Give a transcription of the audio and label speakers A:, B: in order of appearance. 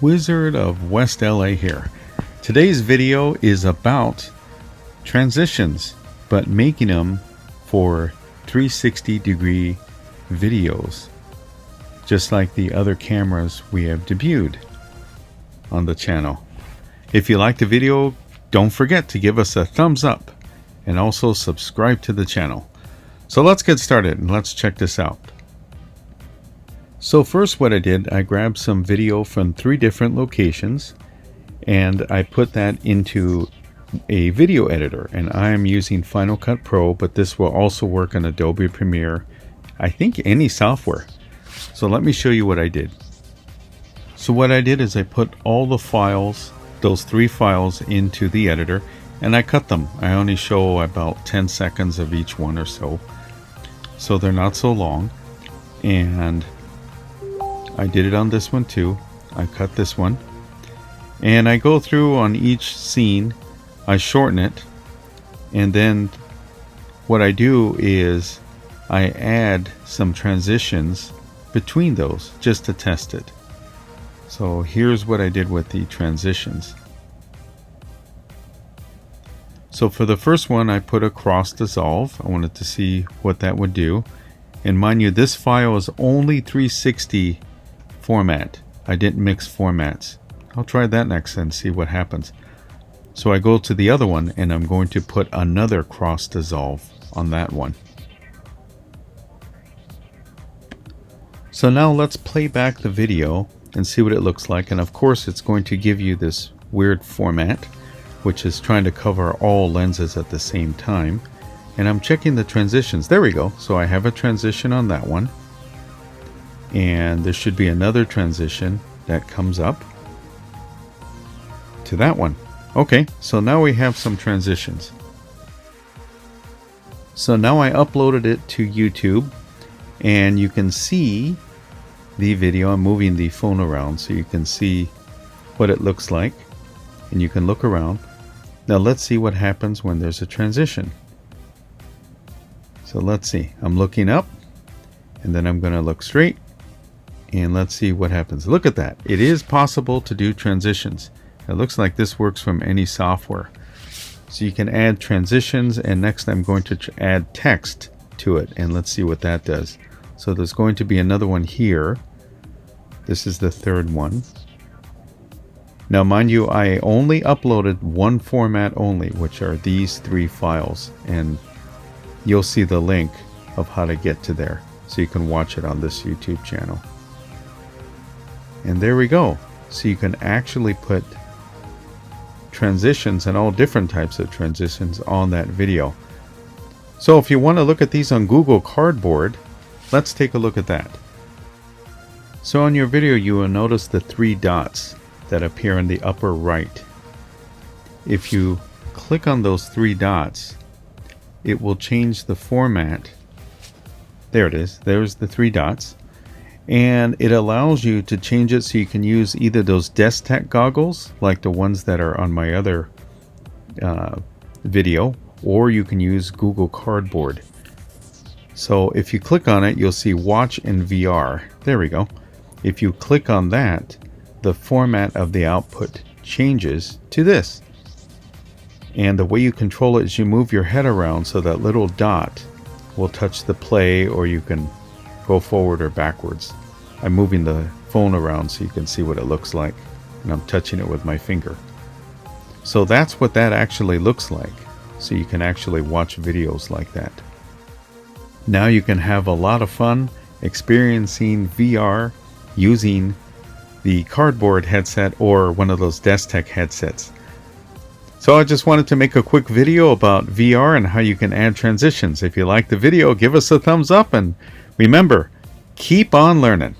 A: Wizard of West LA here. Today's video is about transitions, but making them for 360-degree videos, just like the other cameras we have debuted on the channel. If you like the video, don't forget to give us a thumbs up and also subscribe to the channel. So let's get started and let's check this out. So first what I did, I grabbed some video from 3 different locations and I put that into a video editor, and I am using Final Cut Pro, but this will also work on Adobe Premiere, I think any software. So let me show you what I did. So what I did is I put all the files, those 3 files, into the editor and I cut them. I only show about 10 seconds of each one or so they're not so long. And I did it on this one too. I cut this one and I go through on each scene, I shorten it, and then what I do is I add some transitions between those just to test it. So here's what I did with the transitions. So for the first one, I put a cross dissolve. I wanted to see what that would do. And mind you, this file is only 360 format. I didn't mix formats. I'll try that next and see what happens. So I go to the other one and I'm going to put another cross dissolve on that one. So now let's play back the video and see what it looks like. And of course it's going to give you this weird format, which is trying to cover all lenses at the same time. And I'm checking the transitions. There we go. So I have a transition on that one. And there should be another transition that comes up to that one. Okay, so now we have some transitions. So now I uploaded it to YouTube and you can see the video. I'm moving the phone around so you can see what it looks like and you can look around. Now let's see what happens when there's a transition. So let's see, I'm looking up and then I'm going to look straight. And let's see what happens. Look at that. It is possible to do transitions. It looks like this works from any software. So you can add transitions, and next I'm going to add text to it. And let's see what that does. So there's going to be another one here. This is the 3rd one. Now mind you, I only uploaded one format only, which are these 3 files. And you'll see the link of how to get to there. So you can watch it on this YouTube channel. And there we go. So you can actually put transitions and all different types of transitions on that video. So if you want to look at these on Google Cardboard, let's take a look at that. So on your video you will notice the 3 dots that appear in the upper right. If you click on those 3 dots, it will change the format. There it is. There's the 3 dots. And it allows you to change it so you can use either those Desktech goggles, like the ones that are on my other video, or you can use Google Cardboard. So if you click on it, you'll see Watch in VR. There we go. If you click on that, the format of the output changes to this. And the way you control it is you move your head around so that little dot will touch the play, or you can go forward or backwards. I'm moving the phone around so you can see what it looks like, and I'm touching it with my finger. So that's what that actually looks like. So you can actually watch videos like that. Now you can have a lot of fun experiencing VR using the Cardboard headset or one of those Desktech headsets. So I just wanted to make a quick video about VR and how you can add transitions. If you like the video, give us a thumbs up, and remember, keep on learning.